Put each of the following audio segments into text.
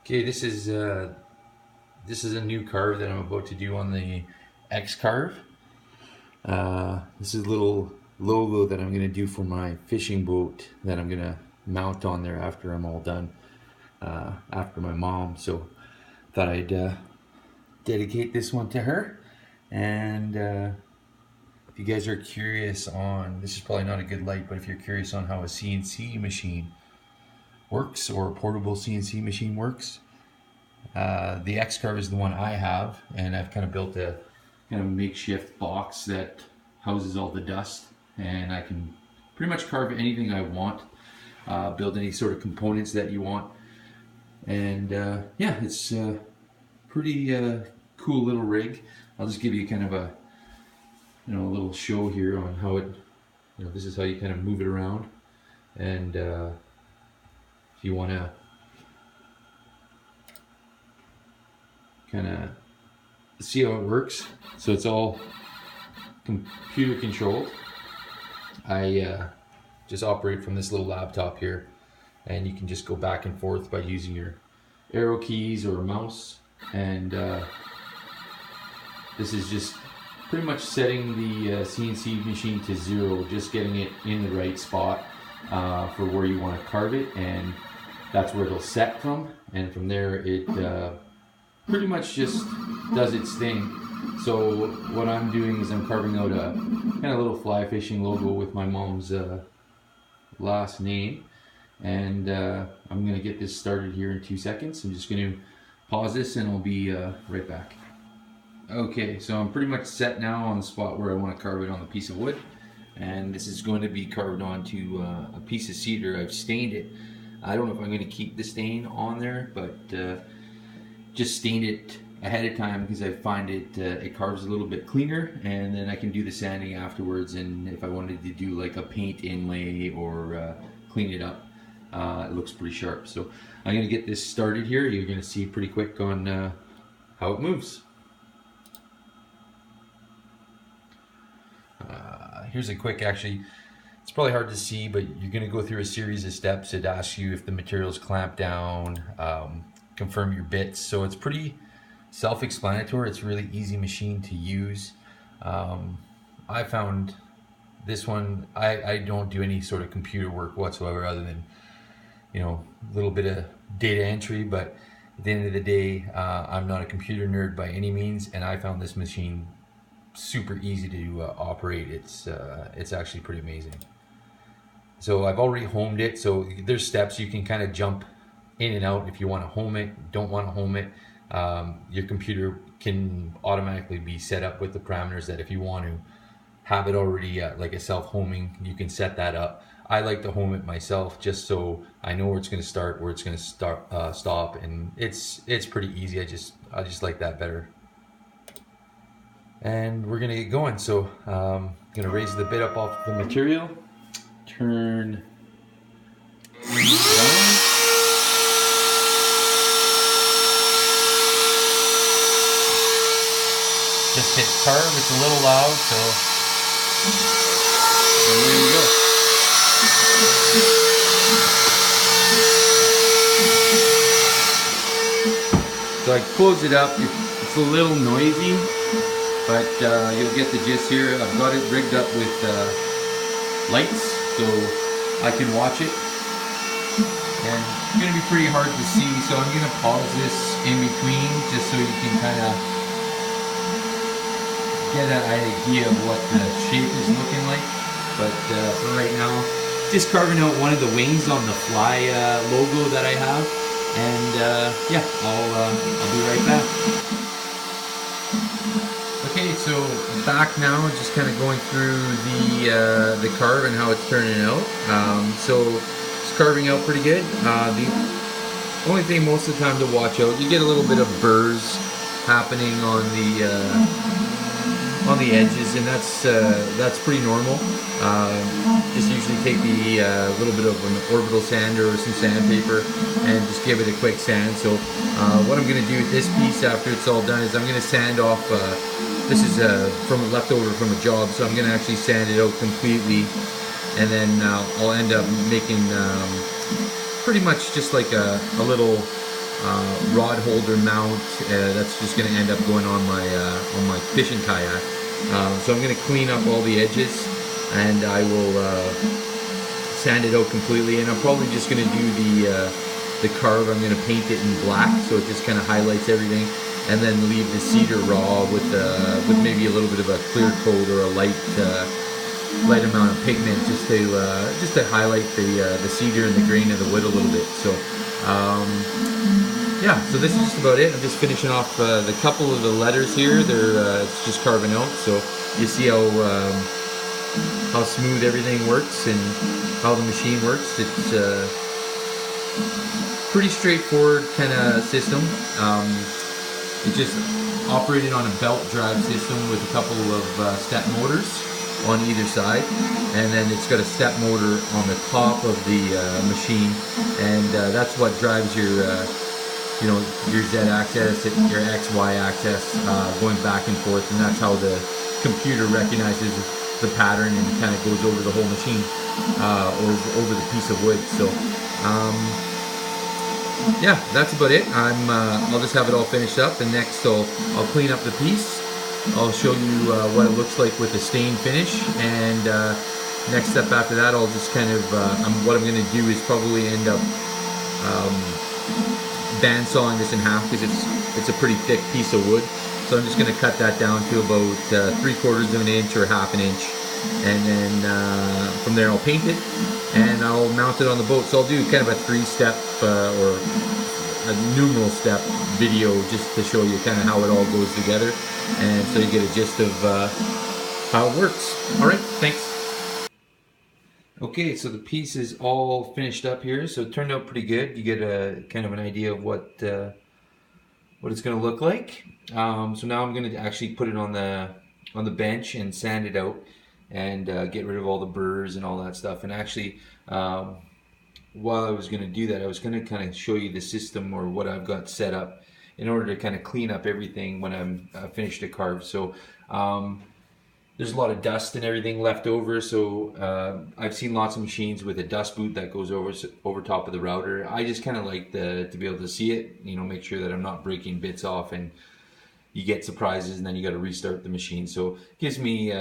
Okay, this is a new carve that I'm about to do on the xcarve. This is a little logo that I'm gonna do for my fishing boat that I'm gonna mount on there after I'm all done. After my mom, so thought I'd dedicate this one to her. And if you guys are curious on, this is probably not a good light, but if you're curious on how a CNC machine works or a portable CNC machine works, the xcarve is the one I have, and I've kind of built a kind of makeshift box that houses all the dust, and I can pretty much carve anything I want, build any sort of components that you want, and yeah, it's a pretty cool little rig. I'll just give you kind of a a little show here on how it, this is how you kind of move it around, and if you want to kind of see how it works. So it's all computer controlled. I just operate from this little laptop here, and you can just go back and forth by using your arrow keys or a mouse, and this is just pretty much setting the CNC machine to 0, just getting it in the right spot for where you want to carve it, and that's where it'll set from, and from there it pretty much just does its thing. So what I'm doing is I'm carving out a kind of little fly fishing logo with my mom's last name, and I'm gonna get this started here in 2 seconds. I'm just gonna pause this and I'll be right back. Okay, so I'm pretty much set now on the spot where I want to carve it on the piece of wood, and this is going to be carved onto a piece of cedar. I've stained it. I don't know if I'm going to keep the stain on there, but just stained it ahead of time because I find it carves a little bit cleaner, and then I can do the sanding afterwards. And if I wanted to do like a paint inlay or clean it up, it looks pretty sharp. So I'm going to get this started here. You're going to see pretty quick on how it moves. Here's a quick, actually, it's probably hard to see, but you're going to go through a series of steps. It asks you if the material's clamped down, confirm your bits. So it's pretty self-explanatory. It's a really easy machine to use. I found this one, I don't do any sort of computer work whatsoever other than, a little bit of data entry, but at the end of the day, I'm not a computer nerd by any means, and I found this machine super easy to operate. It's actually pretty amazing. So I've already homed it, so there's steps you can kind of jump in and out if you want to home it, don't want to home it. Your computer can automatically be set up with the parameters that if you want to have it already like a self-homing, you can set that up. I like to home it myself just so I know where it's going to start, where it's going to stop, and it's pretty easy. I just like that better. And we're gonna get going. So gonna raise the bit up off the material, turn it on. Just hit carve. It's a little loud, so there we go. So I close it up. It's a little noisy, but you'll get the gist here. I've got it rigged up with lights so I can watch it, and it's going to be pretty hard to see, so I'm going to pause this in between just so you can kind of get an idea of what the shape is looking like. But for right now, just carving out one of the wings on the fly logo that I have, and yeah, I'll be right back. Okay, so back now, just kind of going through the carve and how it's turning out. So it's carving out pretty good. The only thing most of the time to watch out, you get a little bit of burrs happening on the edges, and that's pretty normal. Just usually take the little bit of an orbital sander or some sandpaper and just give it a quick sand. So what I'm going to do with this piece after it's all done is I'm going to sand off. This is from a leftover from a job, so I'm going to actually sand it out completely, and then I'll end up making pretty much just like a little rod holder mount that's just going to end up going on my fishing kayak. So I'm going to clean up all the edges, and I will sand it out completely. And I'm probably just going to do the Carve. I'm going to paint it in black so it just kind of highlights everything, and then leave the cedar raw with maybe a little bit of a clear coat or a light amount of pigment, just to highlight the cedar and the grain of the wood a little bit. So yeah, so this is just about it. I'm just finishing off the couple of the letters here. It's just carving out, so you see how smooth everything works and how the machine works. It's pretty straightforward kind of system. It's just operated on a belt drive system with a couple of step motors on either side, and then it's got a step motor on the top of the machine, and that's what drives your your Z-axis, your X-Y axis, going back and forth, and that's how the computer recognizes the pattern and kind of goes over the whole machine, over the piece of wood. So yeah, that's about it. I'll just have it all finished up, and next I'll clean up the piece. I'll show you what it looks like with the stain finish, and next step after that, I'll just kind of what I'm going to do is probably end up bandsawing this in half, because it's a pretty thick piece of wood. So I'm just going to cut that down to about 3/4 of an inch or 1/2 inch, and then from there I'll paint it and I'll mount it on the boat. So I'll do kind of a 3-step or a numeral step video just to show you kind of how it all goes together, and so you get a gist of how it works. Alright, thanks. Okay, so the piece is all finished up here, so it turned out pretty good. You get a kind of an idea of what it's going to look like. So now I'm going to actually put it on the bench and sand it out, and get rid of all the burrs and all that stuff. And actually, while I was going to do that, I was going to kind of show you the system or what I've got set up in order to kind of clean up everything when I'm finished the carve. So there's a lot of dust and everything left over, so I've seen lots of machines with a dust boot that goes over top of the router. I just kind of like to be able to see it, make sure that I'm not breaking bits off, and you get surprises and then you got to restart the machine. So it gives me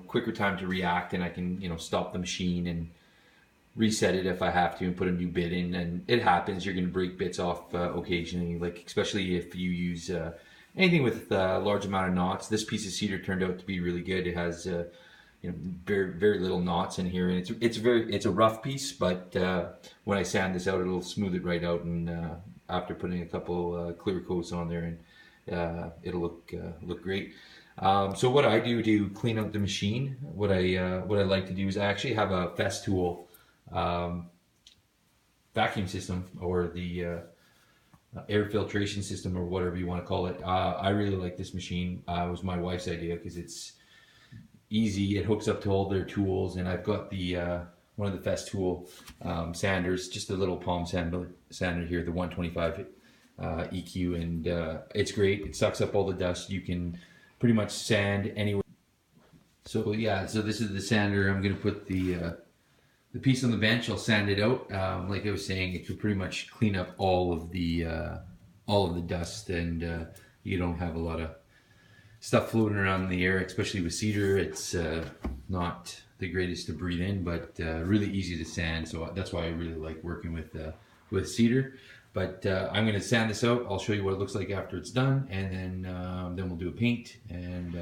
quicker time to react, and I can stop the machine and reset it if I have to and put a new bit in. And it happens, you're going to break bits off occasionally, like especially if you use anything with a large amount of knots. This piece of cedar turned out to be really good. It has very, very little knots in here, and it's a rough piece, but when I sand this out, it'll smooth it right out, and after putting a couple clear coats on there, and it'll look great. So what I do to clean up the machine, what I like to do is I actually have a festool vacuum system, or the air filtration system, or whatever you want to call it. I really like this machine. It was my wife's idea because it's easy. It hooks up to all their tools, and I've got the one of the festool sanders, just a little palm sander here, the 125 EQ, and it's great. It sucks up all the dust. You can pretty much sand anywhere. So yeah, so this is the sander. I'm going to put the piece on the bench. I'll sand it out. Like I was saying, it could pretty much clean up all of the dust, and you don't have a lot of stuff floating around in the air, especially with cedar. It's not the greatest to breathe in, but really easy to sand. So that's why I really like working with cedar. But I'm going to sand this out. I'll show you what it looks like after it's done, and then we'll do a paint, and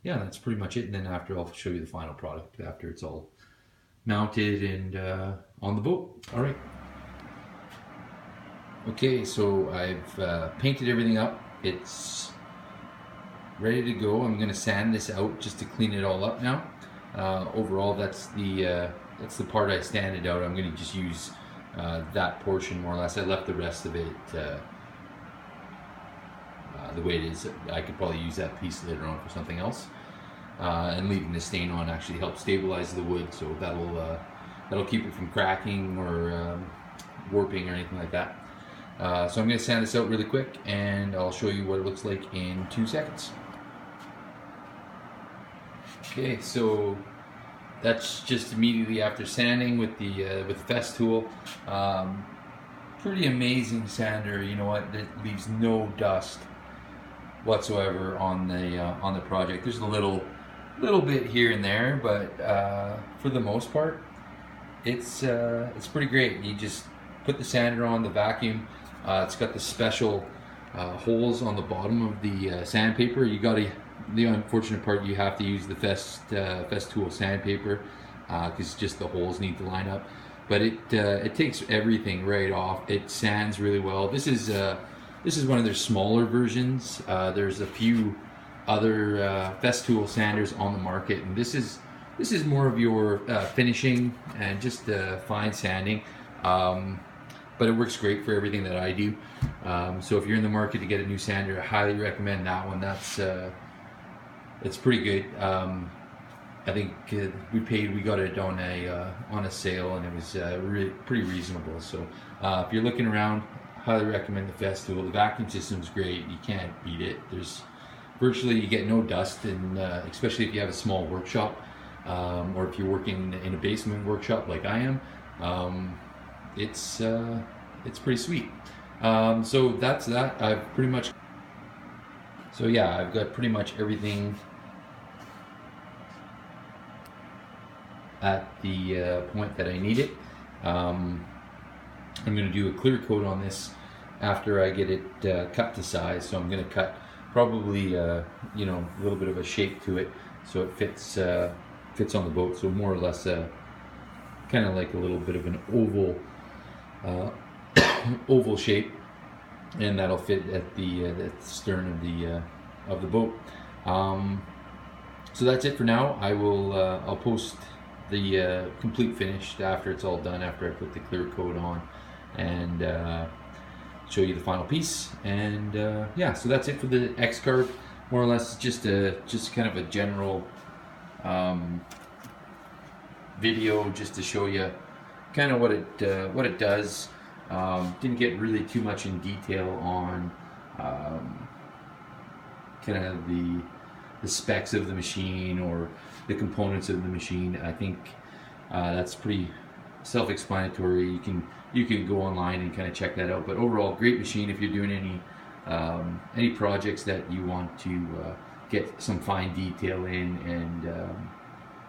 yeah, that's pretty much it. And then after, I'll show you the final product after it's all mounted and on the boat. All right. Okay, so I've painted everything up. It's ready to go. I'm going to sand this out just to clean it all up now. Overall, that's the part I sanded out. I'm going to just use that portion more or less. I left the rest of it the way it is. I could probably use that piece later on for something else. And leaving the stain on actually helps stabilize the wood, so that'll keep it from cracking or warping or anything like that. So I'm going to sand this out really quick, and I'll show you what it looks like in 2 seconds. Okay, so that's just immediately after sanding with the festool. pretty amazing sander. You know what? It leaves no dust whatsoever on the project. There's a little bit here and there, but for the most part, it's pretty great. You just put the sander on the vacuum. It's got the special holes on the bottom of the sandpaper. The unfortunate part, you have to use the festool sandpaper because just the holes need to line up. But it takes everything right off. It sands really well. This is one of their smaller versions. There's a few other festool sanders on the market, and this is more of your finishing and just fine sanding. But it works great for everything that I do. So if you're in the market to get a new sander, I highly recommend that one. It's pretty good. I think we got it on a sale, and it was really pretty reasonable. So if you're looking around, highly recommend the festool. The vacuum system's great. You can't beat it. There's virtually, you get no dust, and especially if you have a small workshop, or if you're working in a basement workshop like I am. It's pretty sweet. So that's that. I've got pretty much everything at the point that I need it. I'm going to do a clear coat on this after I get it cut to size. So I'm going to cut probably a little bit of a shape to it so it fits on the boat. So more or less kind of like a little bit of an oval shape, and that'll fit at the stern of the boat. So that's it for now. I'll post the complete finish after it's all done, after I put the clear coat on, and show you the final piece. And yeah, so that's it for the xcarve. More or less just kind of a general video just to show you kind of what it does. Didn't get really too much in detail on kind of the specs of the machine or the components of the machine. I think that's pretty self-explanatory. You can go online and kind of check that out. But overall, great machine if you're doing any projects that you want to get some fine detail in, and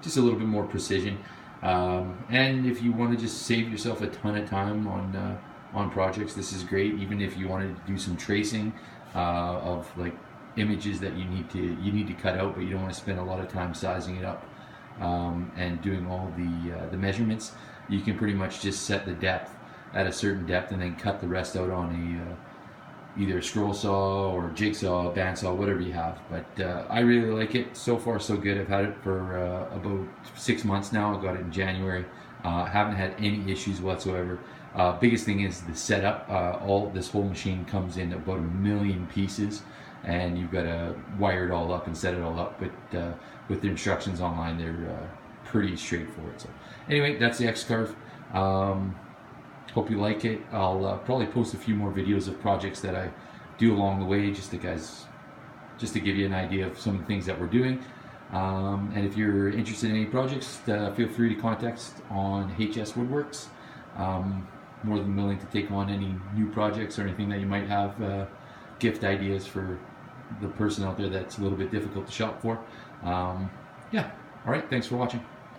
just a little bit more precision. And if you want to just save yourself a ton of time on projects, this is great. Even if you wanted to do some tracing of like images that you need to cut out, but you don't want to spend a lot of time sizing it up and doing all the measurements, you can pretty much just set the depth at a certain depth and then cut the rest out on either a scroll saw or jigsaw, bandsaw, whatever you have. But I really like it. So far so good. I've had it for about 6 months now. I got it in January. Haven't had any issues whatsoever. Biggest thing is the setup. This whole machine comes in about 1 million pieces, and you've got to wire it all up and set it all up. But with the instructions online, they're pretty straightforward. So anyway, that's the xcarve. Hope you like it. I'll probably post a few more videos of projects that I do along the way, just to give you an idea of some of the things that we're doing. And if you're interested in any projects, feel free to contact on HS Woodworks. More than willing to take on any new projects or anything that you might have, gift ideas for the person out there that's a little bit difficult to shop for. Yeah. All right. Thanks for watching.